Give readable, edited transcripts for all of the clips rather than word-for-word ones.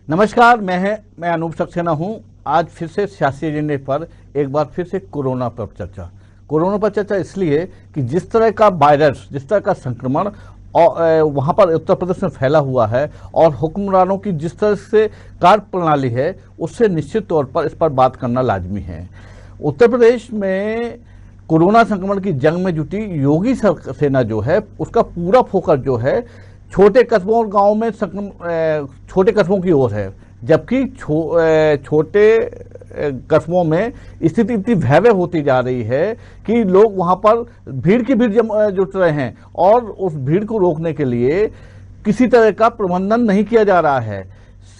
नमस्कार, मैं अनूप सक्सेना हूं। आज फिर से सियासी एजेंडे पर एक बार फिर से कोरोना पर चर्चा इसलिए कि जिस तरह का वायरस, जिस तरह का संक्रमण और वहां पर उत्तर प्रदेश में फैला हुआ है और हुक्मरानों की जिस तरह से कार्य प्रणाली है, उससे निश्चित तौर पर इस पर बात करना लाजमी है। उत्तर प्रदेश में कोरोना संक्रमण की जंग में जुटी योगी सेना जो है, उसका पूरा फोकस जो है छोटे कस्बों और गांवों में छोटे कस्बों की ओर है, जबकि छोटे कस्बों में स्थिति इतनी भयावह होती जा रही है कि लोग वहां पर भीड़ की भीड़ जुट रहे हैं और उस भीड़ को रोकने के लिए किसी तरह का प्रबंधन नहीं किया जा रहा है।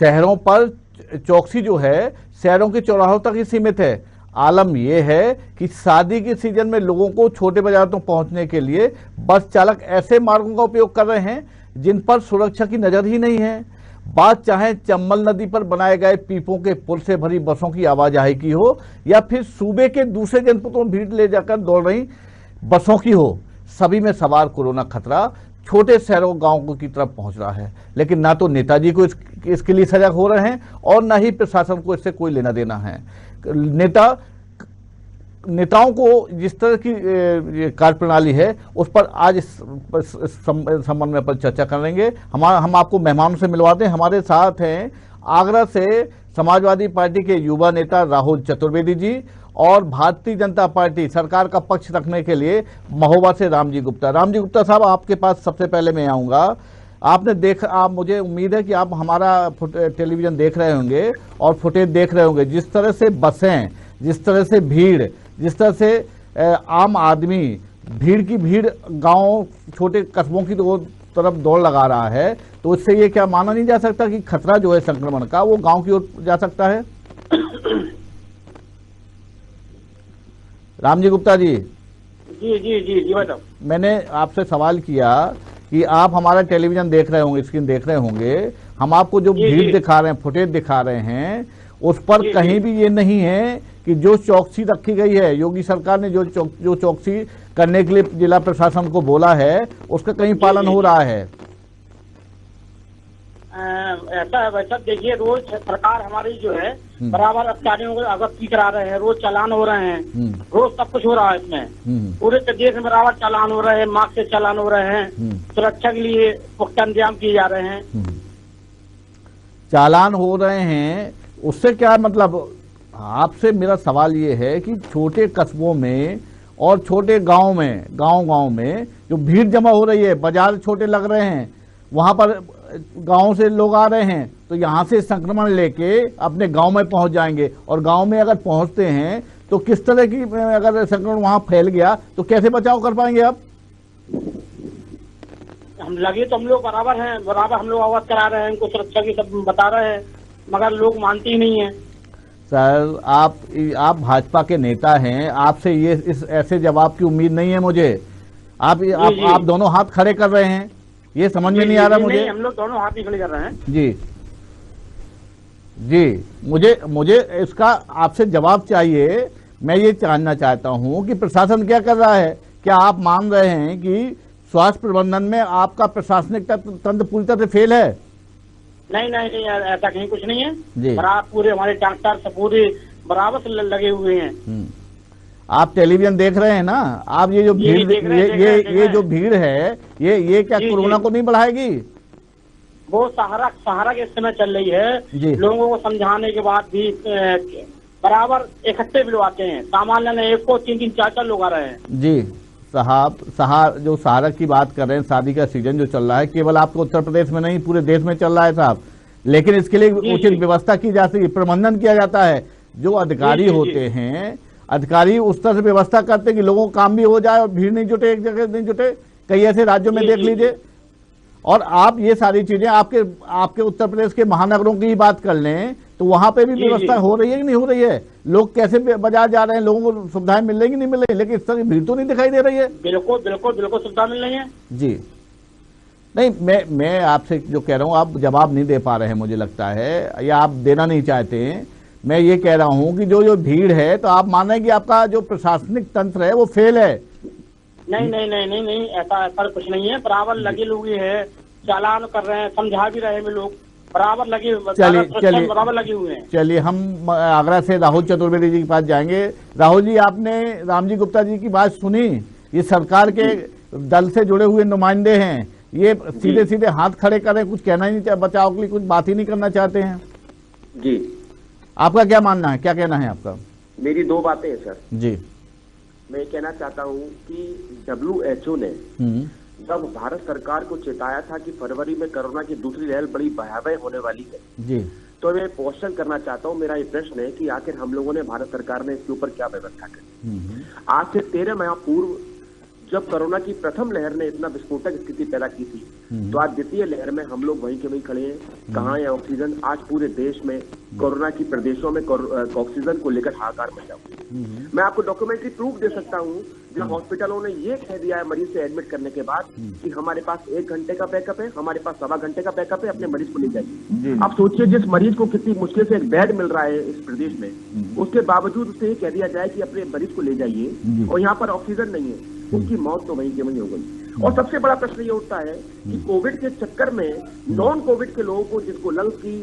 शहरों पर चौकसी जो है शहरों के चौराहों तक ही सीमित है। आलम यह है कि शादी के सीजन में लोगों को छोटे बाजार तक पहुंचने के लिए बस चालक ऐसे मार्गों का उपयोग कर रहे हैं जिन पर सुरक्षा की नजर ही नहीं है। बात चाहे चंबल नदी पर बनाए गए पीपों के पुल से भरी बसों की आवाजाही की हो या फिर सूबे के दूसरे जनपदों में भीड़ ले जाकर दौड़ रही बसों की हो, सभी में सवार कोरोना खतरा छोटे शहरों गांवों की तरफ पहुंच रहा है। लेकिन ना तो नेताजी को इसके लिए सजग हो रहे हैं और ना ही प्रशासन को इससे कोई लेना देना है। नेताओं को जिस तरह की कार्यप्रणाली है उस पर आज इस संबंध में पर चर्चा करेंगे। हम आपको मेहमानों से मिलवाते हैं। हमारे साथ हैं आगरा से समाजवादी पार्टी के युवा नेता राहुल चतुर्वेदी जी और भारतीय जनता पार्टी सरकार का पक्ष रखने के लिए महोबा से रामजी गुप्ता साहब, आपके पास सबसे पहले मैं आऊँगा। आप मुझे उम्मीद है कि आप हमारा टेलीविजन देख रहे होंगे और फुटेज देख रहे होंगे, जिस तरह से बसें, जिस तरह से भीड़, जिस तरह से आम आदमी भीड़ की भीड़ गांव छोटे कस्बों की तरफ दौड़ लगा रहा है, तो इससे ये क्या माना नहीं जा सकता कि खतरा जो है संक्रमण का वो गांव की ओर जा सकता है? रामजी गुप्ता जी। जी जी जी जी मैडम, मैंने आपसे सवाल किया कि आप हमारा टेलीविजन देख रहे होंगे, स्क्रीन देख रहे होंगे, हम आपको जो भीड़ दिखा रहे हैं, फुटेज दिखा रहे हैं, उस पर कहीं भी ये नहीं है कि जो चौकसी रखी गई है, योगी सरकार ने जो चौकसी करने के लिए जिला प्रशासन को बोला है, उसका कहीं पालन हो रहा है? ऐसा है वैसा देखिए, रोज सरकार हमारी जो है बराबर अधिकारियों को अवगत करा रहे हैं, रोज चालान हो रहे हैं, रोज सब कुछ हो रहा है इसमें। पूरे प्रदेश में बराबर चालान हो रहे हैं, मास्क से चालान हो रहे हैं, सुरक्षा के लिए पुख्ता इंतजाम किए जा रहे हैं। चालान हो रहे हैं, उससे क्या मतलब? आपसे मेरा सवाल ये है कि छोटे कस्बों में और छोटे गांव में जो भीड़ जमा हो रही है, बाजार छोटे लग रहे हैं, वहां पर गांव से लोग आ रहे हैं, तो यहाँ से संक्रमण लेके अपने गांव में पहुंच जाएंगे और गांव में अगर पहुंचते हैं तो किस तरह की, अगर संक्रमण वहां फैल गया तो कैसे बचाव कर पाएंगे आप? हम लगे तो हम लोग बराबर हैं, बराबर हम लोग अवगत करा रहे हैं, उनको सुरक्षा की सब बता रहे हैं, मगर लोग मानते ही नहीं है। सर, आप भाजपा के नेता हैं, आपसे इस ऐसे जवाब की उम्मीद नहीं है मुझे। आप दोनों हाथ खड़े कर रहे हैं, ये समझ में नहीं आ रहा मुझे। हम लोग दोनों हाथ ही खड़े कर रहे हैं। जी जी, मुझे इसका आपसे जवाब चाहिए। मैं ये जानना चाहता हूं कि प्रशासन क्या कर रहा है। क्या आप मान रहे हैं कि स्वास्थ्य प्रबंधन में आपका प्रशासनिक तंत्र पूरी तरह से फेल है? नहीं, ऐसा कहीं कुछ नहीं है। बराबर पूरे हमारे डॉक्टर सब पूरे बराबर से लगे हुए हैं। आप टेलीविजन देख रहे हैं ना? आप ये जो भीड़, ये जो भीड़ है, ये क्या कोरोना को नहीं बढ़ाएगी? वो सहारा के समय चल रही है। लोगों को समझाने के बाद भी बराबर इकट्ठे बुलवाते हैं। सामान्य एक को 3-3 4-4 लोग आ रहे हैं। जी साहब, जो सहारा की बात कर रहे हैं, शादी का सीजन जो चल रहा है, केवल आपको उत्तर प्रदेश में नहीं पूरे देश में चल रहा है साहब, लेकिन इसके लिए उचित व्यवस्था की जाती है, प्रबंधन किया जाता है। जो अधिकारी होते हैं, अधिकारी उस तरह से व्यवस्था करते हैं कि लोगों का काम भी हो जाए और भीड़ नहीं जुटे, एक जगह नहीं जुटे। कई ऐसे राज्यों में देख लीजिए। और आप ये सारी चीजें आपके उत्तर प्रदेश के महानगरों की ही बात कर लें तो वहां पे भी व्यवस्था हो रही है कि नहीं हो रही है? लोग कैसे बाजार जा रहे हैं, लोगों को सुविधाएं मिल रही कि नहीं मिल रही, लेकिन इस तरह की भीड़ तो नहीं दिखाई दे रही है। बिल्कुल बिल्कुल बिल्कुल सुविधा मिल रही है जी। नहीं, मैं आपसे जो कह रहा हूँ, आप जवाब नहीं दे पा रहे हैं मुझे लगता है, या आप देना नहीं चाहते हैं। मैं ये कह रहा हूँ कि जो भीड़ है, तो आप मान रहे हैं कि आपका जो प्रशासनिक तंत्र है वो फेल है? नहीं, ऐसा कुछ नहीं है। बराबर लगे लोग है, चालान कर रहे हैं, समझा भी रहे हैं लोग। बराबर लगे, चलिए बराबर लगे हुए हैं। चलिए हम आगरा से राहुल चतुर्वेदी जी के पास जाएंगे। राहुल जी, आपने रामजी गुप्ता जी की बात सुनी? ये सरकार के दल से जुड़े हुए नुमाइंदे हैं, ये सीधे सीधे हाथ खड़े करें, कुछ कहना ही नहीं, बचाव के लिए कुछ बात ही नहीं करना चाहते हैं। जी, आपका क्या मानना है, क्या कहना है आपका? मेरी दो बातें हैं सर जी। मैं कहना चाहता हूँ कि WHO ने जब भारत सरकार को चेताया था कि फरवरी में कोरोना की दूसरी लहर बड़ी भयावह होने वाली है जी, तो मैं क्वेश्चन करना चाहता हूँ, मेरा ये प्रश्न है कि आखिर हम लोगों ने, भारत सरकार ने इसके ऊपर क्या व्यवस्था करी? आज से 13 माह पूर्व जब कोरोना की प्रथम लहर ने इतना विस्फोटक स्थिति पैदा की थी, तो आज द्वितीय लहर में हम लोग वहीं के वहीं खड़े हैं। कहाँ है ऑक्सीजन? आज पूरे देश में कोरोना की प्रदेशों में ऑक्सीजन को लेकर हाहाकार मचा हुआ है। मैं आपको डॉक्यूमेंट्री प्रूफ दे सकता हूँ जहाँ हॉस्पिटलों ने ये कह दिया है मरीज से एडमिट करने के बाद कि हमारे पास 1 घंटे का बैकअप है, हमारे पास 1.25 घंटे का बैकअप है, अपने मरीज को ले जाइए। आप सोचिए, जिस मरीज को कितनी मुश्किल से एक बेड मिल रहा है इस प्रदेश में, उसके बावजूद उसे ये कह दिया जाए कि अपने मरीज को ले जाइए और यहाँ पर ऑक्सीजन नहीं है, उसकी मौत तो वहीं के वहीं हो गई। और सबसे बड़ा प्रश्न ये उठता है कि कोविड के चक्कर में नॉन कोविड के लोगों को, जिसको लंग्स की,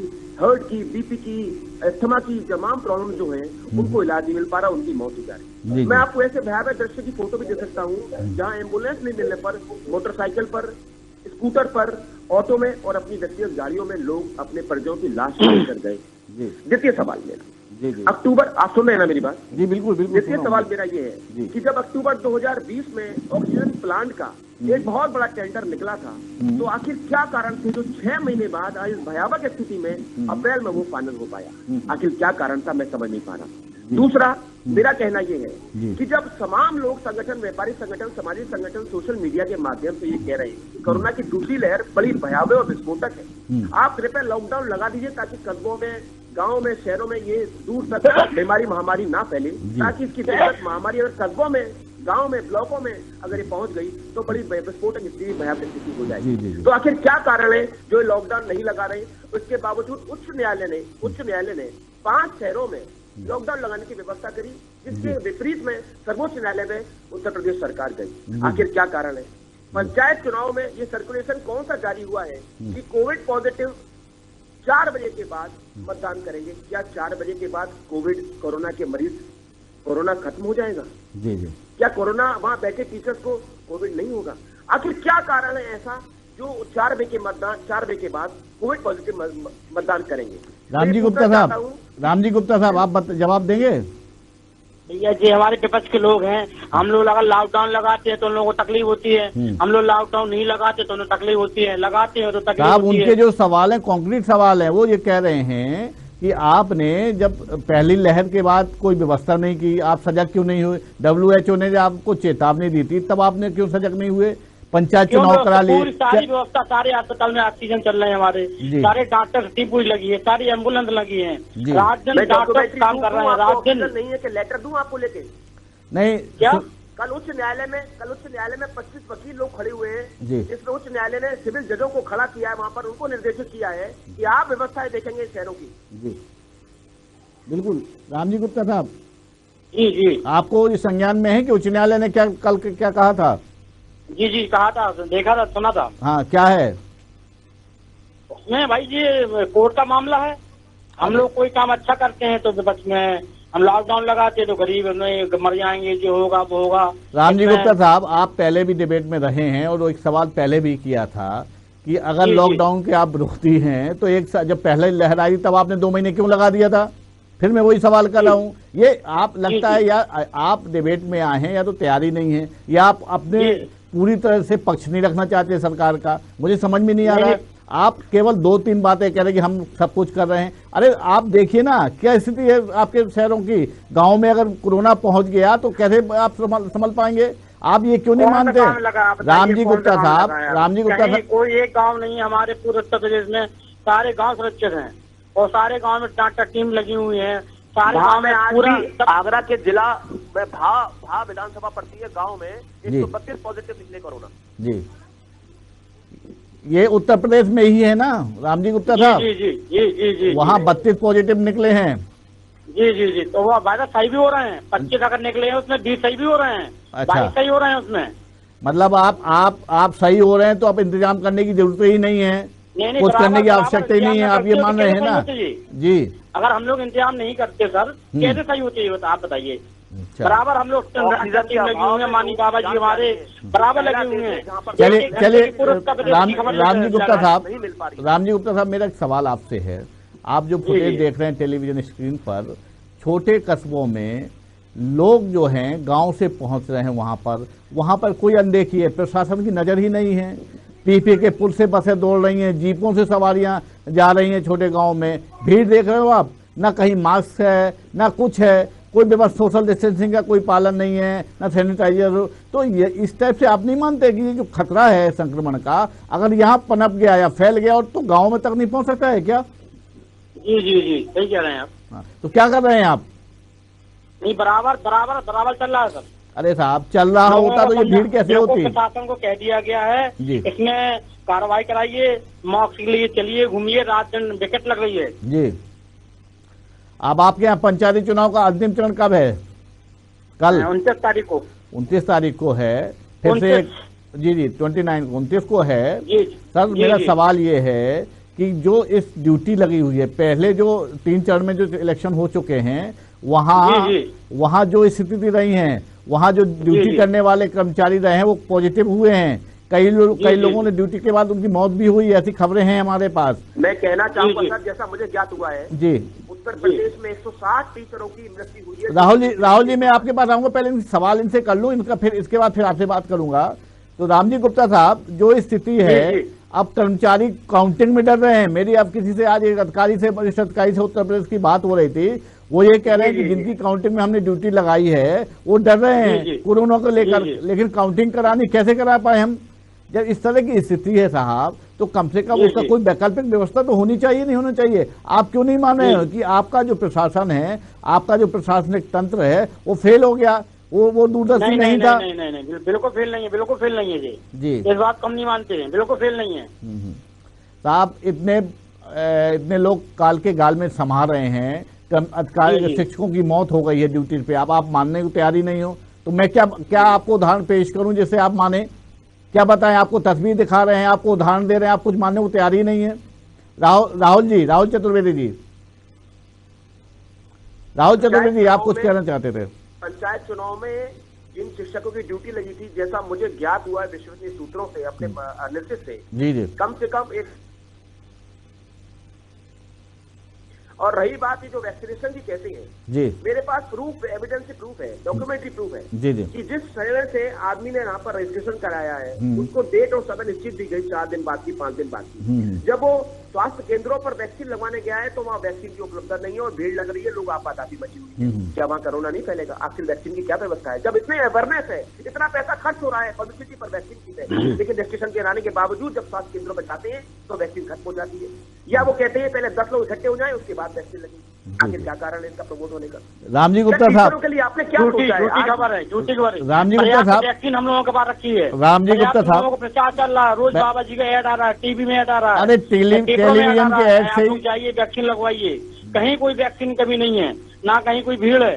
हार्ट की, बीपी की, अस्थमा की तमाम प्रॉब्लम जो है, उनको इलाज नहीं मिल पा रहा, उनकी मौत हो जा रही है। मैं आपको ऐसे भयावह दृश्य की फोटो भी दे सकता हूँ जहाँ एम्बुलेंस नहीं मिलने पर मोटरसाइकिल पर, स्कूटर पर, ऑटो में और अपनी व्यक्तिगत गाड़ियों में लोग अपने परिजनों की लाश लेकर गए। द्वितीय सवाल मेरा, अक्टूबर, आप सुन रहे हैं ना मेरी बात? जी बिल्कुल बिल्कुल। द्वितीय सवाल मेरा ये है कि जब अक्टूबर 2020 में ऑक्सीजन प्लांट का एक बहुत बड़ा टेंडर निकला था, तो आखिर क्या कारण थे जो 6 महीने बाद आज इस भयावह स्थिति में अप्रैल में वो फाइनल हो पाया? आखिर क्या कारण था, मैं समझ नहीं पा रहा। दूसरा मेरा कहना यह है कि जब तमाम लोग, संगठन, व्यापारी संगठन, सामाजिक संगठन सोशल मीडिया के माध्यम से ये कह रहे हैं कि कोरोना की दूसरी लहर बड़ी भयावह और विस्फोटक है, आप कृपया लॉकडाउन लगा दीजिए ताकि कस्बों में, गांव में, शहरों में ये दूर तक बीमारी महामारी ना फैले, ताकि इसकी महामारी अगर कस्बों में, गांव में, ब्लॉकों में अगर ये पहुंच गई तो बड़ी विस्फोटक स्थिति, भयावह स्थिति हो जाएगी। तो आखिर क्या कारण है जो लॉकडाउन नहीं लगा रहे? उसके बावजूद उच्च न्यायालय ने 5 शहरों में लॉकडाउन लगाने की व्यवस्था करी, जिसके विपरीत में सर्वोच्च न्यायालय में उत्तर प्रदेश सरकार गई। आखिर क्या कारण है? पंचायत चुनाव में ये सर्कुलेशन कौन सा जारी हुआ है कि कोविड पॉजिटिव 4 बजे के बाद मतदान करेंगे? क्या 4 बजे के बाद कोरोना के मरीज, कोरोना खत्म हो जाएगा? जी जी। क्या कोरोना वहां बैठे टीचर्स को कोविड नहीं होगा? आखिर क्या कारण है ऐसा जो 4 बजे के बाद कोविड पॉजिटिव मतदान करेंगे? रामजी गुप्ता साहब, आप जवाब देंगे? भैया जी, हमारे विपक्ष के लोग हैं, हम लोग अगर लॉकडाउन लगाते हैं तो उन लोगों को तकलीफ होती है, हम लोग लॉकडाउन नहीं लगाते तो उन्हें तकलीफ होती है, लगाते हैं तो तकलीफ होती है। उनके जो सवाल है, कॉन्क्रीट सवाल है, वो ये कह रहे हैं कि आपने जब पहली लहर के बाद कोई व्यवस्था नहीं की, आप सजग क्यों नहीं हुए? WHO ने जब आपको चेतावनी दी थी तब आपने क्यों सजग नहीं हुए? पंचायत चुनाव करा लिए, सारी व्यवस्था, सारे अस्पताल में ऑक्सीजन चल रहे हैं हमारे, सारे डॉक्टर टीम पूरी लगी है, सारी एम्बुलेंस लगी है, रात दिन डॉक्टर काम कर रहे हैं, रात दिन। नहीं है कि लेटर दूं आपको लेके? नहीं, क्या कल उच्च न्यायालय में 25 वकील लोग खड़े हुए हैं, इसमें उच्च न्यायालय ने सिविल जजों को खड़ा किया है, वहां पर उनको निर्देशित किया है कि आप व्यवस्थाएं देखेंगे शहरों की। जी बिल्कुल। रामजी गुप्ता साहब, जी आपको इस संज्ञान में है कि उच्च न्यायालय ने कल क्या कहा था? जी कहा था, देखा था, सुना था। हाँ, क्या है उसमें? भाई जी, कोर्ट का मामला है, हम लोग कोई काम अच्छा करते हैं तो विपक्ष में, हम लॉकडाउन लगाते तो गरीब मर जाएंगे, जो होगा वो होगा। रामजी गुप्ता साहब, आप पहले भी डिबेट में रहे हैं और एक सवाल पहले भी किया था कि अगर लॉकडाउन के आप विरोधी हैं तो जब पहले लहर आई तब आपने 2 महीने क्यों लगा दिया था? फिर मैं वही सवाल कर रहा हूँ, ये आप लगता है या आप डिबेट में आए हैं या तो तैयारी नहीं है या आप अपने पूरी तरह से पक्ष नहीं रखना चाहते सरकार का, मुझे समझ में नहीं आ रहा है। आप केवल 2-3 बातें कह रहे हैं कि हम सब कुछ कर रहे हैं। अरे आप देखिए ना क्या स्थिति है आपके शहरों की। गांव में अगर कोरोना पहुंच गया तो कैसे आप संभल पाएंगे? आप ये क्यों नहीं मानते? रामजी गुप्ता साहब, कोई एक गाँव नहीं है हमारे पूरे उत्तर प्रदेश में, सारे गाँव सुरक्षित हैं और सारे गाँव में डॉक्टर टीम लगी हुई है, सारे गाँव में पूरा। आगरा के जिला में भा विधानसभा पड़ती है, गांव में 132 पॉजिटिव निकले कोरोना। जी, ये उत्तर प्रदेश में ही है ना रामजी गुप्ता साहब? जी वहाँ 32 पॉजिटिव निकले हैं। जी तो वो वायरस सही भी हो रहे हैं, 25 अगर निकले हैं उसमें 20 सही भी हो रहे हैं। अच्छा, 22 सही हो रहे हैं उसमें। मतलब आप सही हो रहे हैं तो अब इंतजाम करने की जरूरत ही नहीं है। कुछ करने की आवश्यकता ही नहीं है, आप ये मान रहे हैं ना? जी, अगर हम लोग इंतजाम नहीं करते सर कैसे सही होते ये आप बताइए। बराबर हम लोग लगे हुए हैं, मानी बाबा जी हमारे बराबर लगे हुए हैं। चलिए रामजी गुप्ता साहब, मेरा एक सवाल आपसे है। आप जो फुटेज देख रहे हैं टेलीविजन स्क्रीन पर, छोटे कस्बों में लोग जो हैं गांव से पहुंच रहे हैं, वहां पर कोई अनदेखी है, प्रशासन की नजर ही नहीं है। पीपी के पुल से बसें दौड़ रही हैं, जीपों से सवारियां जा रही हैं छोटे गांव में, भीड़ देख रहे हो आप, ना कहीं मास्क है ना कुछ है, कोई व्यवस्था सोशल डिस्टेंसिंग का कोई पालन नहीं है, ना सैनिटाइजर। तो ये इस टाइप से आप नहीं मानते कि ये जो खतरा है संक्रमण का, अगर यहाँ पनप गया या फैल गया और तो गाँव में तक नहीं पहुँच सकता है क्या? जी जी जी सही कह रहे हैं आप। तो क्या कर रहे हैं आप? नहीं, बराबर चल रहा है सर। अरे साहब, चल रहा होता तो ये भीड़ कैसे होती? प्रशासन को कह दिया गया है इसमें कार्रवाई कराइए, मॉक्स के लिए चलिए, घूमिए, रात दिन विकेट लग रही है जी। अब आपके यहाँ पंचायती चुनाव का अंतिम चरण कब है? कल 29 तारीख को। 29 तारीख को है, फिर से जी 29 29 को है सर। मेरा सवाल ये है कि जो इस ड्यूटी लगी हुई है, पहले जो 3 चरण में जो इलेक्शन हो चुके हैं, वहाँ जो स्थिति रही है, वहाँ जो ड्यूटी करने वाले कर्मचारी रहे हैं वो पॉजिटिव हुए हैं। कई लोगों ने ड्यूटी के बाद उनकी मौत भी हुई, ऐसी खबरें हैं हमारे पास। मैं कहना चाहूंगा सर, जैसा मुझे ज्ञात हुआ है जी, उत्तर प्रदेश में 160 टीचरों की मृत्यु हुई है। राहुल जी मैं आपके पास आऊंगा, पहले सवाल इनसे कर लूं, इनका फिर इसके बाद फिर आपसे बात करूंगा। तो रामजी गुप्ता साहब, जो स्थिति है, अब कर्मचारी काउंटिंग में डर रहे हैं। मेरी अब किसी से आज एक अधिकारी से, वरिष्ठ अधिकारी से उत्तर प्रदेश की बात हो रही थी, वो ये कह रहे हैं कि जिनकी काउंटिंग में हमने ड्यूटी लगाई है वो डर रहे हैं कोरोना को लेकर, लेकिन काउंटिंग करानी कैसे करा पाए हम? जब इस तरह की स्थिति है साहब, तो कम से कम उसका कोई वैकल्पिक व्यवस्था तो होनी चाहिए, नहीं होनी चाहिए? आप क्यों नहीं मान रहे हो कि आपका जो प्रशासन है, आपका जो प्रशासनिक तंत्र है वो फेल हो गया, वो दूरदर्शी नहीं था? नहीं, बिल्कुल फेल नहीं है, बिल्कुल फेल नहीं है जी। इस बात को हम नहीं मानते हैं, बिल्कुल फेल नहीं है साहब। इतने लोग काल के गाल में संभाल रहे हैं, अधिकारी शिक्षकों की मौत हो गई है ड्यूटी पे, आप मानने को तैयार ही नहीं हो, तो मैं क्या आपको उदाहरण पेश करूं जिससे आप माने? क्या बताएं? आपको तस्वीर दिखा रहे हैं, आपको उदाहरण दे रहे हैं, आप कुछ मानने को तैयार ही नहीं है। राहुल चतुर्वेदी जी, आप कुछ कहना चाहते थे? पंचायत चुनाव में जिन शिक्षकों की ड्यूटी लगी थी, जैसा मुझे ज्ञात हुआ है विश्वसनीय सूत्रों से, अपने निर्देश से, जी कम से कम एक। और रही बात जो वैक्सीनेशन की कहते हैं जी, मेरे पास प्रूफ, एविडेंस प्रूफ है, डॉक्यूमेंट्री प्रूफ है जी कि जिस समय से आदमी ने यहाँ पर रजिस्ट्रेशन कराया है उसको डेट और समय निश्चित दी गई, 4 दिन बाद की, 5 दिन बाद की। जब वो स्वास्थ्य केंद्रों पर वैक्सीन लगवाने गया है तो वहाँ वैक्सीन की उपलब्धता नहीं है और भीड़ लग रही है, लोग आपातकाली मची हुई है। क्या वहाँ कोरोना नहीं फैलेगा? आखिर वैक्सीन की क्या व्यवस्था है? जब इतने अवेयरनेस है, इतना पैसा खर्च हो रहा है पब्लिसिटी पर वैक्सीन की है, लेकिन रजिस्ट्रेशन के आने के बावजूद जब स्वास्थ्य केंद्रों पर जाते हैं तो वैक्सीन खत्म हो जाती है, या वो कहते हैं पहले 10 लोग इकट्ठे हो जाए उसके बाद वैक्सीन लगी। आखिर क्या कारण है इसका प्रमोट होने का? रामजी गुप्ता साहब के लिए आपने क्या सोचा है? खबर है झूठी खबर है। रामजी गुप्ता साहब, वैक्सीन हम लोगों के पास रखी है। रामजी गुप्ता साहब को प्रचार चल रहा है, रोज बाबा जी का ऐड आ रहा है, टीवी में ऐड आ रहा है, अरे टेलीविजन के ऐड से ही जाइए वैक्सीन लगवाइए। कहीं कोई वैक्सीन की कमी नहीं है, ना कहीं कोई भीड़ है।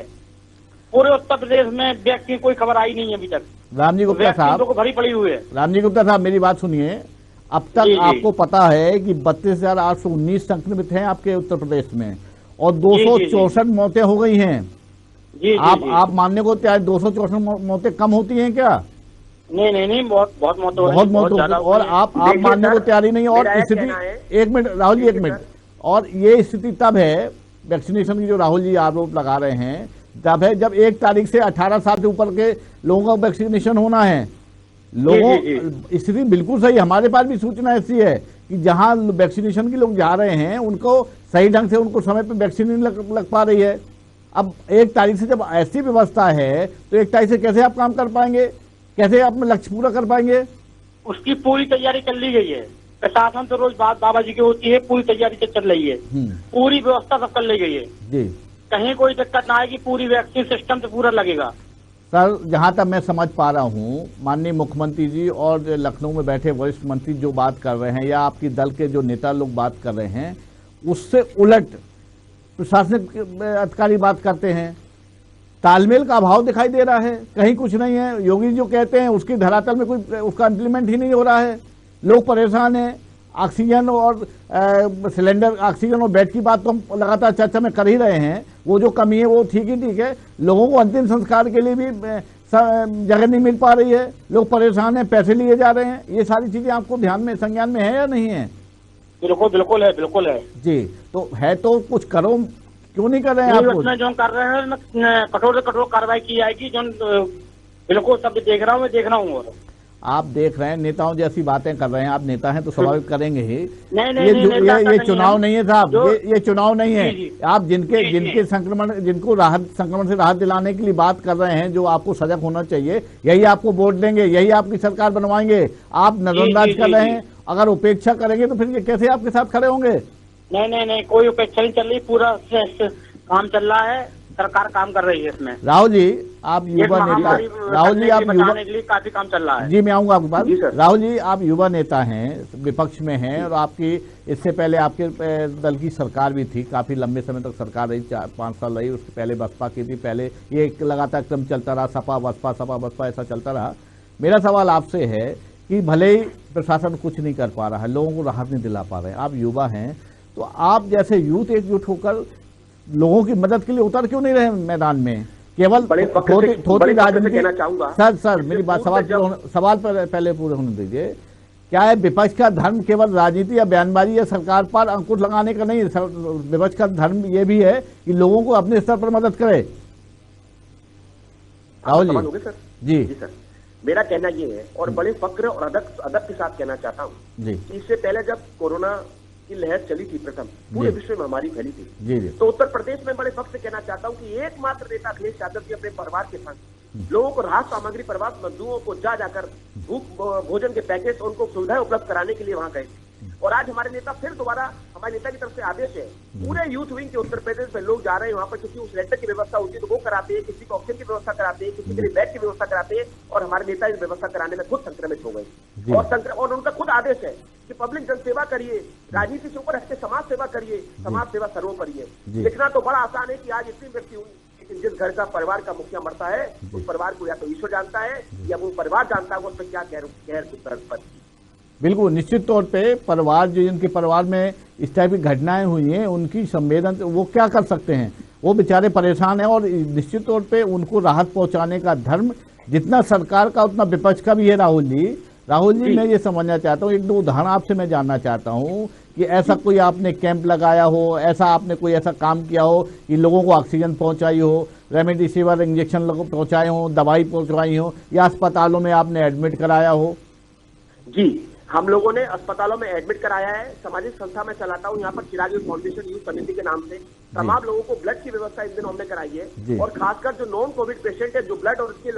पूरे उत्तर प्रदेश में वैक्सीन कोई खबर आई नहीं है अभी तक। रामजी गुप्ता साहब को भरी पड़ी हुई है। रामजी गुप्ता साहब मेरी बात सुनिए, अब तक आपको पता है कि 32,819 संक्रमित हैं आपके उत्तर प्रदेश में और 264 मौतें हो गई हैं। आप मानने को तैयार 264 मौतें कम होती हैं क्या? नहीं, बहुत मौत हो रही है और आप मानने को तैयार ही नहीं। और स्थिति, एक मिनट राहुल जी, एक मिनट, और ये स्थिति तब है, वैक्सीनेशन की जो राहुल जी आरोप लगा रहे हैं, तब है जब 1 तारीख से 18 साल से ऊपर के लोगों का वैक्सीनेशन होना है। स्थिति बिल्कुल सही, हमारे पास भी सूचना ऐसी है कि जहां वैक्सीनेशन के लोग जा रहे हैं उनको सही ढंग से, उनको समय पे वैक्सीन नहीं लग पा रही है। अब 1 तारीख से जब ऐसी व्यवस्था है तो 1 तारीख से कैसे आप काम कर पाएंगे, कैसे आप लक्ष्य पूरा कर पाएंगे? उसकी पूरी तैयारी कर ली गई है, प्रशासन तो रोज बात बाबा जी की होती है, पूरी तैयारी से चल रही है, पूरी व्यवस्था सब कर ली गई है जी। कहीं कोई दिक्कत ना आएगी, पूरी वैक्सीन सिस्टम से पूरा लगेगा। सर, जहां तक मैं समझ पा रहा हूं, माननीय मुख्यमंत्री जी और लखनऊ में बैठे वरिष्ठ मंत्री जो बात कर रहे हैं या आपकी दल के जो नेता लोग बात कर रहे हैं, उससे उलट प्रशासनिक अधिकारी बात करते हैं। तालमेल का अभाव दिखाई दे रहा है, कहीं कुछ नहीं है। योगी जो कहते हैं उसकी धरातल में कोई उसका इम्प्लीमेंट ही नहीं हो रहा है, लोग परेशान हैं। ऑक्सीजन और सिलेंडर, ऑक्सीजन और बेड की बात तो हम लगातार चर्चा में कर ही रहे हैं। वो जो कमी है वो ठीक है। लोगों को अंतिम संस्कार के लिए भी जगह नहीं मिल पा रही है, लोग परेशान हैं, पैसे लिए जा रहे हैं। ये सारी चीजें आपको ध्यान में, संज्ञान में है या नहीं है? बिल्कुल बिल्कुल है, बिल्कुल है जी। तो है तो कुछ करो, क्यों नहीं कर रहे हैं आप? उसमें जो कर रहे हैं कठोर से कठोर कार्रवाई की जाएगी। जो बिल्कुल सब देख रहा हूँ, मैं देख रहा हूँ। और आप देख रहे हैं नेताओं जैसी बातें कर रहे हैं, आप नेता हैं तो स्वाभाविक करेंगे ही। नहीं, ये चुनाव नहीं है साहब, ये चुनाव नहीं है। जी। आप जिनके संक्रमण, जिनको संक्रमण से राहत दिलाने के लिए बात कर रहे हैं, जो आपको सजग होना चाहिए, यही आपको वोट देंगे, यही आपकी सरकार बनवाएंगे। आप नजरअंदाज कर रहे हैं। अगर उपेक्षा करेंगे तो फिर ये कैसे आपके साथ खड़े होंगे? नहीं, कोई उपेक्षा नहीं चल रही, पूरा काम चल रहा है, सरकार काम कर रही है इसमें। राहुल जी आप युवा नेता, राहुल जी आप युवा के लिए काफी काम चल रहा है। जी मैं आऊंगा आपके पास। राहुल जी आप युवा नेता हैं, विपक्ष में हैं, और आपकी इससे पहले आपके दल की सरकार भी थी, काफी लंबे समय तक सरकार रही, 4-5 साल रही। उसके पहले बसपा की थी, पहले ये एक लगातार क्रम चलता रहा, सपा बसपा ऐसा चलता रहा। मेरा सवाल आपसे है कि भले ही प्रशासन कुछ नहीं कर पा रहा है, लोगों को राहत नहीं दिला पा रहे हैं, आप युवा हैं, तो आप जैसे यूथ एकजुट होकर लोगों की मदद के लिए उतर क्यों नहीं रहे मैदान में? केवल थोड़ी राजनीति। सर मेरी बात, सवाल पहले पूरे होने दीजिए। क्या है विपक्ष का धर्म केवल राजनीति या बयानबाजी या सरकार पर अंकुश लगाने का नहीं? विपक्ष का धर्म ये भी है कि लोगों को अपने स्तर पर मदद करे। राहुल जी। जी सर, मेरा कहना ये है, और बड़े फक्र और अदब के साथ कहना चाहता हूँ जी, इससे पहले जब कोरोना की लहर चली थी, प्रथम पूरे विश्व में महामारी फैली थी जी, तो उत्तर प्रदेश में बड़े फख्र से कहना चाहता हूँ कि एकमात्र नेता अखिलेश यादव जी अपने परिवार के संग लोगों को राहत सामग्री, प्रवास मजदूरों को जाकर भोजन के पैकेज, उनको सुविधाएं उपलब्ध कराने के लिए वहां गए थे। और आज हमारे नेता फिर दोबारा, हमारे नेता की तरफ से आदेश है, पूरे यूथ विंग के उत्तर प्रदेश में लोग जा रहे हैं वहां पर, किसी को सिलेंडर की व्यवस्था होती है तो वो कराते हैं, किसी को ऑक्सीजन की व्यवस्था कराते हैं, किसी के लिए बेड की व्यवस्था कराते हैं। और हमारे नेता इस व्यवस्था कराने में खुद संक्रमित हो गए, और उनका खुद आदेश है कि पब्लिक जनसेवा करिए, राजनीति से ऊपर हटके समाज सेवा करिए, समाज सेवा सर्वोपरि है। लिखना तो बड़ा आसान है कि आज इतनी व्यक्ति हुई, लेकिन जिस घर का परिवार का मुखिया मरता है, उस परिवार को या तो ईश्वर जानता है या वो परिवार जानता है, वो उस पर क्या गैर। बिल्कुल, निश्चित तौर पे परिवार, जो जिनके परिवार में इस टाइप की घटनाएं हुई हैं, उनकी संवेदन, वो क्या कर सकते हैं? वो बेचारे परेशान हैं, और निश्चित तौर पे उनको राहत पहुंचाने का धर्म जितना सरकार का उतना विपक्ष का भी है। राहुल जी मैं ये समझना चाहता हूँ, 1-2 उदाहरण आपसे मैं जानना चाहता हूँ कि ऐसा कोई आपने कैंप लगाया हो, ऐसा आपने कोई ऐसा काम किया हो कि लोगों को ऑक्सीजन पहुंचाई हो, रेमडेसिविर इंजेक्शन पहुंचाए हो, दवाई पहुंचवाई हो, या अस्पतालों में आपने एडमिट कराया हो? जी, हम लोगों ने अस्पतालों में एडमिट कराया है। सामाजिक संस्था में चलाता हूँ यहाँ पर, चिराग यूथ फाउंडेशन यूथ समिति के नाम से तमाम लोगों को ब्लड की व्यवस्था इन दिनों हमने कराई है। और खासकर जो नॉन कोविड पेशेंट है, जो ब्लड और उसके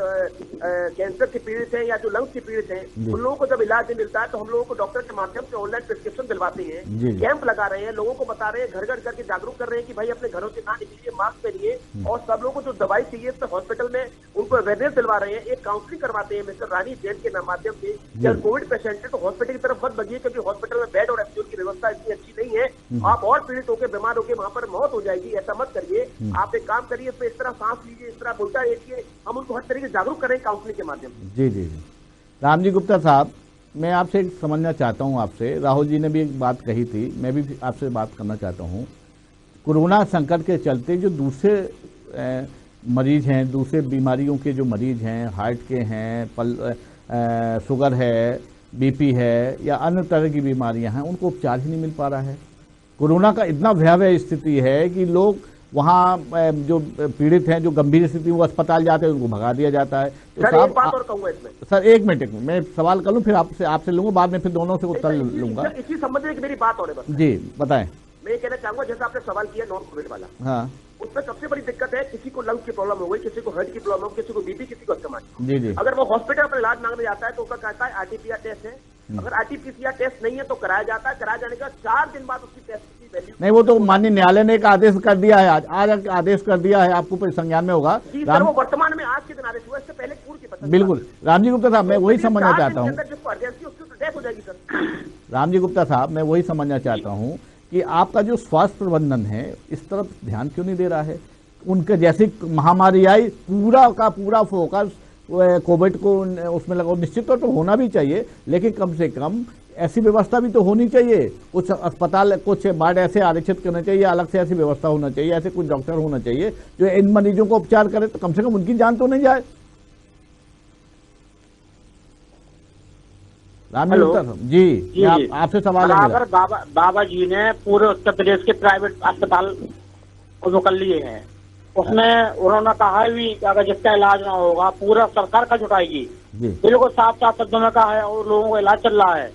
कैंसर से पीड़ित हैं या जो लंग्स से पीड़ित हैं, उन लोगों को जब इलाज नहीं मिलता है तो हम लोगों को डॉक्टर के माध्यम से ऑनलाइन प्रिस्क्रिप्शन दिलवाते हैं, कैंप लगा रहे हैं, लोगों को बता रहे हैं, घर घर करके जागरूक कर रहे हैं कि भाई अपने घरों से ना निकलिए, मास्क पहनिए, और सब लोगों को जो दवाई चाहिए तो हॉस्पिटल में उनको अवेयरनेस दिलवा रहे हैं, एक काउंसलिंग करवाते हैं मिस्टर रानी जैन के माध्यम से। जब कोविड पेशेंट है तो हॉस्पिटल की तरफ मत भगिए, क्योंकि हॉस्पिटल में बेड और ऑक्सीजन की व्यवस्था इतनी अच्छी नहीं है, आप और पीड़ित होकर बीमार होकर वहां पर मौत हो जाएगी। ऐसा मत करिए, आप एक काम करिए, इस तरह सांस लीजिए, इस तरह उल्टा लेटिए, हम उनको हर तरीके से जागरूक करें काउंसलिंग के माध्यम से। जी। राम जी गुप्ता साहब, मैं आपसे समझना चाहता हूं आपसे, राहुल जी ने भी एक बात कही थी, मैं भी आपसे बात करना चाहता हूं। कोरोना संकट के चलते जो दूसरे मरीज हैं, दूसरे बीमारियों के जो मरीज हैं, हार्ट के हैं, शुगर है, बीपी है, या अन्य तरह की बीमारियां हैं, उनको उपचार ही नहीं मिल पा रहा है। कोरोना का इतना भयावह स्थिति है कि लोग वहाँ जो पीड़ित हैं, जो गंभीर स्थिति, वो अस्पताल जाते हैं, उनको भगा दिया जाता है। तो सर एक बात और कहूँगा इसमें। सर एक मिनट मैं सवाल कर लूँ, फिर आपसे लूंगा, बाद में फिर दोनों से उत्तर लूंगा। इसी संबंध में मेरी बात और है। जी बताएं। मैं ये कहना चाहूंगा, जैसा आपने सवाल किया नॉन कोविड वाला, हाँ, उसमें सबसे बड़ी दिक्कत है, किसी को लंग्स की प्रॉब्लम हो गई, किसी को हार्ट की प्रॉब्लम हो, किसी को बीपी, किसी को अस्थमा। जी। अगर वो हॉस्पिटल पर इलाज मांगने जाता है तो उसका कहता है आरटीपीसीआर टेस्ट है। अगर आरटीपीसीआर टेस्ट नहीं है तो कराया जाता है, कराया जाने का 4 दिन बाद उसकी टेस्ट की वैल्यू नहीं, वो तो माननीय न्यायालय ने एक आदेश कर दिया है, आज आदेश कर दिया है, आपको संज्ञान में होगा। वो वर्तमान में आज के दिन आदेश हुआ, इससे पहले पूर्व की पता। बिल्कुल राम जी गुप्ता साहब, मैं वही समझना चाहता हूँ। राम जी गुप्ता साहब, मैं वही समझना चाहता हूँ कि आपका जो स्वास्थ्य प्रबंधन है, इस तरफ ध्यान क्यों नहीं दे रहा है? उनके जैसी महामारी आई, पूरा का पूरा फोकस कोविड को उसमें लगाओ। निश्चित तौर पर होना भी चाहिए, लेकिन कम से कम ऐसी व्यवस्था भी तो होनी चाहिए। कुछ अस्पताल, कुछ वार्ड ऐसे आरक्षित करने चाहिए, अलग से ऐसी व्यवस्था होना चाहिए, ऐसे कुछ डॉक्टर होना चाहिए जो इन मरीजों को उपचार करे, तो कम से कम उनकी जान तो नहीं जाए। रामजी गुप्ता जी, आपसे सवाल है मेरा। बाबा जी ने पूरे उत्तर प्रदेश के प्राइवेट अस्पताल वो कर लिए हैं, उसमें उन्होंने कहा है भी कि अगर जिसका इलाज ना होगा पूरा सरकार का जुटाएगी, बिल्कुल साफ साफ शब्दों में कहा है, और लोगों का इलाज चल रहा है।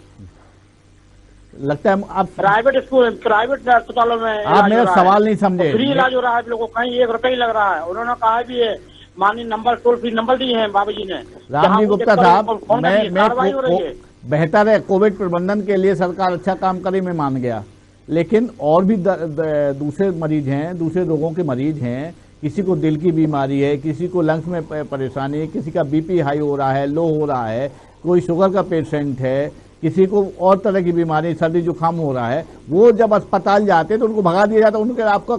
लगता है आप प्राइवेट स्कूल, प्राइवेट अस्पतालों में आप मेरा सवाल नहीं समझे। फ्री इलाज हो रहा है लोगों को, कहीं 1 रुपया ही लग रहा है। उन्होंने कहा भी है, माननीय नंबर, टोल फ्री नंबर दिए हैं बाबा जी ने। रामजी गुप्ता साहब, मैं बेहतर है, कोविड प्रबंधन के लिए सरकार अच्छा काम करे, मैं मान गया, लेकिन और भी दूसरे मरीज हैं, दूसरे रोगों के मरीज हैं। किसी को दिल की बीमारी है, किसी को लंग्स में परेशानी है, किसी का बीपी हाई हो रहा है, लो हो रहा है, कोई शुगर का पेशेंट है, किसी को और तरह की बीमारी, सर्दी जुकाम हो रहा है, वो जब अस्पताल जाते हैं तो उनको भगा दिया जाता है। उनके आपका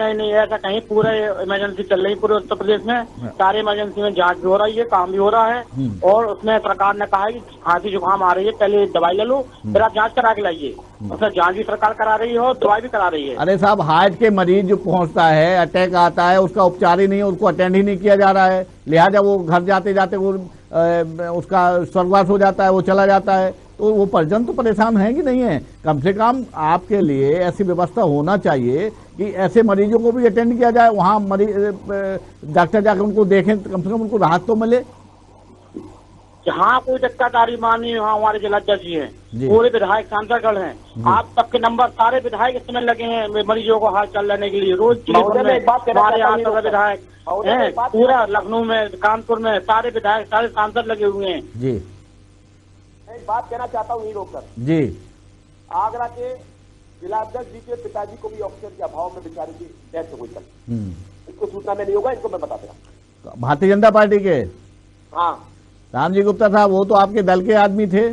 नहीं, ऐसा कहीं पूरे इमरजेंसी चल रही पूरे उत्तर प्रदेश में, सारे इमरजेंसी में जांच भी हो रही है, काम भी हो रहा है, और उसमें सरकार ने कहा है कि खांसी जुकाम आ रही है, पहले दवाई ले लो, फिर आप जांच करा के लाइए। उसमें जांच भी सरकार करा रही है और दवाई भी करा रही है। अरे साहब, हार्ट के मरीज जो पहुंचता है, अटैक आता है, उसका उपचार ही नहीं है, उसको अटेंड ही नहीं किया जा रहा है, लिहाजा वो घर जाते जाते वो उसका स्वर्गवास हो जाता है, वो चला जाता है। तो वो परिजन तो परेशान है कि नहीं है? कम से कम आपके लिए ऐसी व्यवस्था होना चाहिए कि ऐसे मरीजों को भी अटेंड किया जाए, वहाँ मरीज डॉक्टर जाकर उनको देखें, कम से कम उनको राहत तो मिले। जहाँ कोई दिक्कतदारी मानी, वहाँ हमारे जिलाध्यक्ष जी हैं, पूरे विधायक सांसदगढ़ हैं, आप सबके नंबर सारे विधायक इस समय लगे हैं मरीजों को हाल चाल लेने के लिए। रोज हमारे यहाँ विधायक हैं, पूरा लखनऊ में, कानपुर में सारे विधायक, सारे सांसद लगे हुए हैं जी। एक बात कहना चाहता हूँ डॉक्टर जी, आगरा के जिलाध्यक्ष जी के पिताजी को भी ऑक्सीजन के अभाव में बेचारे की डेथ हो गई कल। इनको सूचना में नहीं होगा, इनको मैं बता देगा। भारतीय जनता पार्टी के हाँ रामजी गुप्ता साहब, वो तो आपके दल के आदमी थे,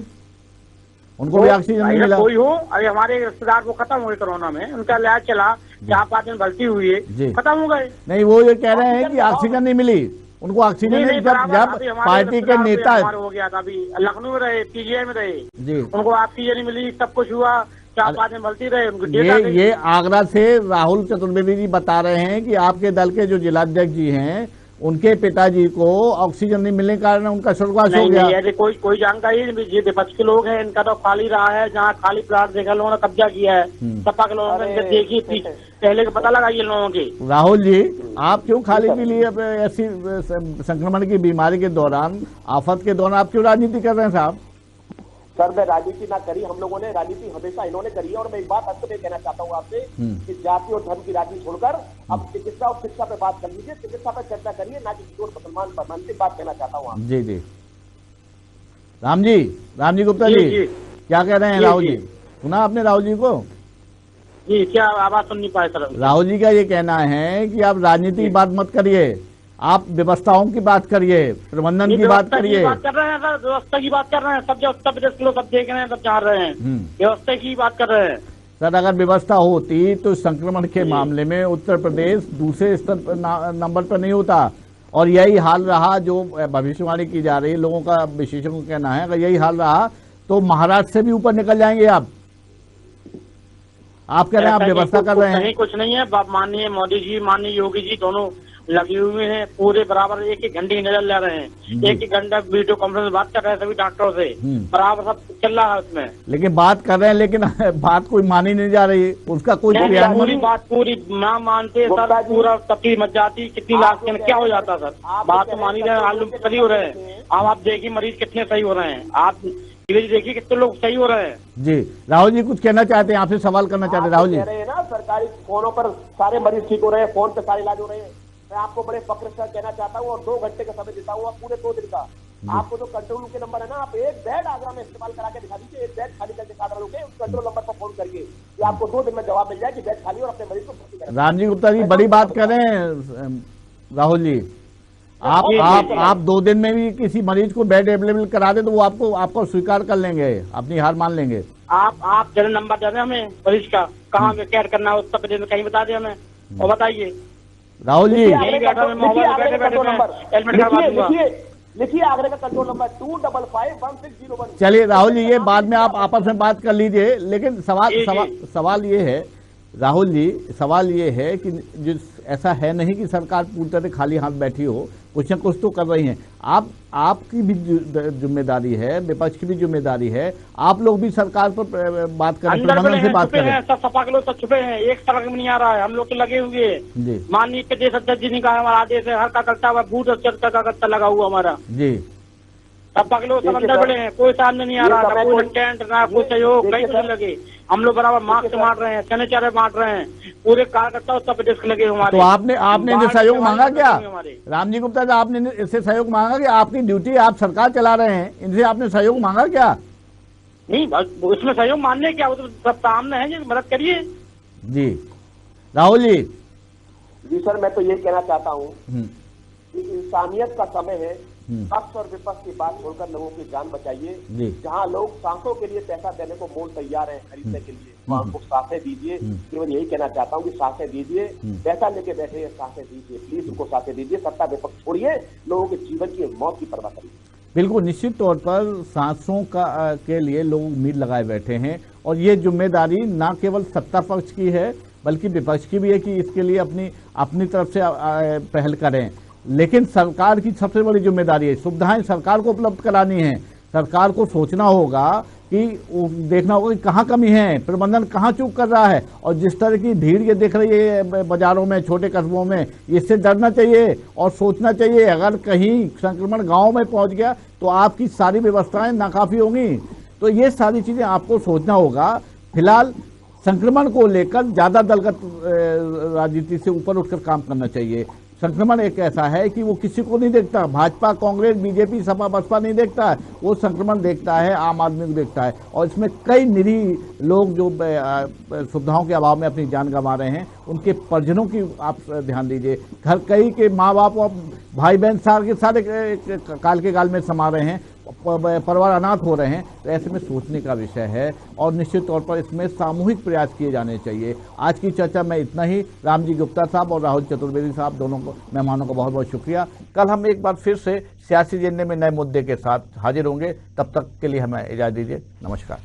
उनको भी ऑक्सीजन नहीं मिला। कोई हो, अरे हमारे रिश्तेदार वो खत्म हुए कोरोना में, उनका इलाज चला, 4-5 दिन भर्ती हुई है, खत्म हो गए। नहीं, वो ये कह रहे हैं कि ऑक्सीजन नहीं मिली उनको, ऑक्सीजन नहीं, जब पार्टी के नेता हो गया था, अभी लखनऊ में रहे, पीजीआई में रहे जी, उनको ऑक्सीजन नहीं मिली, सब कुछ हुआ, 4-5 दिन भर्ती रहे, उनको ये आगरा से राहुल चतुर्वेदी जी बता रहे हैं कि आपके दल के जो जिलाध्यक्ष जी हैं, उनके पिताजी को ऑक्सीजन नहीं मिलने के कारण उनका स्वर्गवास हो गया। नहीं, कोई जानकारी नहीं, ये विपक्ष के लोग हैं, इनका तो खाली रहा है, जहाँ खाली प्लाट देखा लोगों ने कब्जा किया है, सपा के लोगों ने देखिए पहले का पता लगाइए लोगों के। राहुल जी, आप क्यों खाली के लिए ऐसी संक्रमण की बीमारी के दौरान, आफत के दौरान आप क्यों राजनीति कर रहे हैं साहब? सर, मैं राजनीति ना करी, हम लोगों ने राजनीति हमेशा इन्होंने करी है। और मैं एक बात अंत में कहना चाहता हूँ आपसे कि जाति और धर्म की राजनीति छोड़कर अब चिकित्सा और शिक्षा पे बात कर लीजिए, चिकित्सा पर चर्चा करिए, ना कि किसी और मुसलमान पर। अंतिम बात कहना चाहता हूँ जी जी। रामजी गुप्ता जी क्या कह रहे हैं? राहुल जी, सुना आपने राहुल जी को? जी, क्या आवाज सुन नहीं पाए सर? राहुल जी का ये कहना है कि आप राजनीति की बात मत करिए, आप व्यवस्थाओं की बात करिए, प्रबंधन की बात करिए। बात कर रहे हैं सर, व्यवस्था की बात कर रहे हैं, सब जो उत्तर प्रदेश के लोग सब देख रहे हैं, सब जान रहे हैं, व्यवस्था की बात कर रहे हैं। सर, अगर व्यवस्था होती तो संक्रमण के मामले में उत्तर प्रदेश दूसरे स्तर नंबर पर नहीं होता, और यही हाल रहा, जो भविष्यवाणी की जा रही है, लोगों का, विशेषज्ञों का कहना है, अगर यही हाल रहा तो महाराष्ट्र से भी ऊपर निकल जाएंगे आप कह रहे हैं आप व्यवस्था कर रहे हैं। कुछ नहीं है, माननीय मोदी जी, माननीय योगी जी दोनों लगे हुए हैं, पूरे बराबर एक घंटे की नजर ले रहे हैं, एक घंटा वीडियो कॉन्फ्रेंस में बात कर रहे हैं सभी डॉक्टरों से, बराबर सब चल रहा है उसमें। लेकिन बात कर रहे हैं, लेकिन बात कोई मानी नहीं जा रही, उसका कोई पूरी बात पूरी ना मानते सर, पूरा तकलीफ मच जाती, कितनी लाख क्या हो जाता सर। बात तो मानी रहे, आलू सही हो रहे हैं, अब आप देखिए मरीज कितने सही हो रहे हैं, आप देखिए कितने लोग सही हो रहे हैं। जी, राहुल जी कुछ कहना चाहते हैं, आपसे सवाल करना चाहते हैं राहुल जी? कह रहे हैं ना, सरकारी फोनों पर सारे मरीज ठीक हो रहे हैं, फोन पे सारे इलाज हो रहे हैं। मैं आपको बड़े फक्र से कहना चाहता हूँ, और 2 घंटे का समय देता हूँ, पूरे 2 दिन का। आपको जो कंट्रोल रूम के नंबर है ना, आप एक बेड आगरा में इस्तेमाल करा के दिखा दीजिए, एक बेड खाली करके साथ रहोगे, उस कंट्रोल नंबर पर फोन करिए कि आपको 2 दिन में जवाब मिल जाए कि बेड खाली, और अपने मरीज को भर्ती करें। रामजी गुप्ता जी, बड़ी बात कर रहे हैं राहुल जी, आप 2 दिन में भी किसी मरीज को बेड अवेलेबल करा दे तो वो आपको स्वीकार कर लेंगे, अपनी हार मान लेंगे। आप जरा नंबर दे दें हमें मरीज का, कहाँ पे केयर करना है उत्तर प्रदेश में, कहीं बता दें हमें और बताइए। राहुल जी, लिखिए आगरे का कंट्रोल नंबर 255160 चलिए राहुल जी, ये बाद में आप आपस में बात कर लीजिए, लेकिन सवाल ये है राहुल जी, सवाल ये है कि जिस ऐसा है नहीं कि सरकार पूरी तरह खाली हाथ बैठी हो, कुछ न कुछ तो कर रही हैं। आपकी भी जिम्मेदारी है, विपक्ष की भी जिम्मेदारी है, आप लोग भी सरकार पर बात करें, प्रबंधन से बात करें। सब सपा के लोग तो छुपे हैं, एक समझ में नहीं आ रहा है, हम लोग तो लगे हुए हैं। माननीय प्रदेश अध्यक्ष जी ने कहा हमारा आदेश है, हर का करता हुआ बूथ का करता लगा हुआ हमारा जी। सपा के लोग सब अंदर बड़े हैं, कोई सामने नहीं आ रहा, ना कोई टेंट, ना कोई सहयोग, कहीं नहीं लगे। हम लोग बराबर मास्क मार रहे हैं, सैनिटाइजर बांट रहे हैं, पूरे कार्यकर्ता उत्तर प्रदेश के लगे हमारे। तो आपने इनसे सहयोग मांगा क्या? रामजी गुप्ता जी, आपने इससे सहयोग मांगा कि आपकी ड्यूटी, आप सरकार चला रहे हैं, इनसे आपने सहयोग मांगा क्या? नहीं, बस इसमें सहयोग मानने क्या, वो तो सब सामने है जी, मदद करिए जी। राहुल जी सर, मैं तो ये कहना चाहता हूँ कि इंसानियत का समय है, पक्ष और विपक्ष की बात छोड़कर लोगों की जान बचाइए। जहां लोग सांसों के लिए पैसा देने को मोल तैयार है खरीदने के लिए, वहां उनको सांसें दीजिए। केवल यही कहना चाहता हूं कि सांसें दीजिए, पैसा लेके बैठे हैं, सांसें दीजिए, प्लीज उनको सांसें दीजिए। सत्ता विपक्ष छोड़िए, लोगों के जीवन की मौत की परवाह करिए। बिल्कुल, निश्चित तौर पर सांसों के लिए लोग उम्मीद लगाए बैठे हैं, और ये जिम्मेदारी ना केवल सत्ता पक्ष की है बल्कि विपक्ष की भी है कि इसके लिए अपनी तरफ से पहल करें। लेकिन सरकार की सबसे बड़ी जिम्मेदारी है, सुविधाएं सरकार को उपलब्ध करानी है। सरकार को सोचना होगा कि देखना होगा कि कहाँ कमी है, प्रबंधन कहाँ चूक कर रहा है। और जिस तरह की भीड़ ये देख रही है बाजारों में, छोटे कस्बों में, इससे डरना चाहिए और सोचना चाहिए अगर कहीं संक्रमण गांव में पहुंच गया तो आपकी सारी व्यवस्थाएं नाकाफी होंगी। तो ये सारी चीजें आपको सोचना होगा। फिलहाल संक्रमण को लेकर ज्यादा दलगत राजनीति से ऊपर उठकर काम करना चाहिए। संक्रमण एक ऐसा है कि वो किसी को नहीं देखता, भाजपा, कांग्रेस, बीजेपी, सपा, बसपा नहीं देखता है, वो संक्रमण देखता है, आम आदमी को देखता है। और इसमें कई निरीह लोग जो सुविधाओं के अभाव में अपनी जान गंवा रहे हैं, उनके परिजनों की आप ध्यान दीजिए। घर कई के माँ बाप और भाई बहन सारे काल के गाल में समा रहे हैं, परिवार अनाथ हो रहे हैं। तो ऐसे में सोचने का विषय है और निश्चित तौर पर इसमें सामूहिक प्रयास किए जाने चाहिए। आज की चर्चा में इतना ही। रामजी गुप्ता साहब और राहुल चतुर्वेदी साहब, दोनों को मेहमानों का बहुत बहुत शुक्रिया। कल हम एक बार फिर से सियासी एजेंडे में नए मुद्दे के साथ हाजिर होंगे। तब तक के लिए हमें इजाज़त दीजिए। नमस्कार।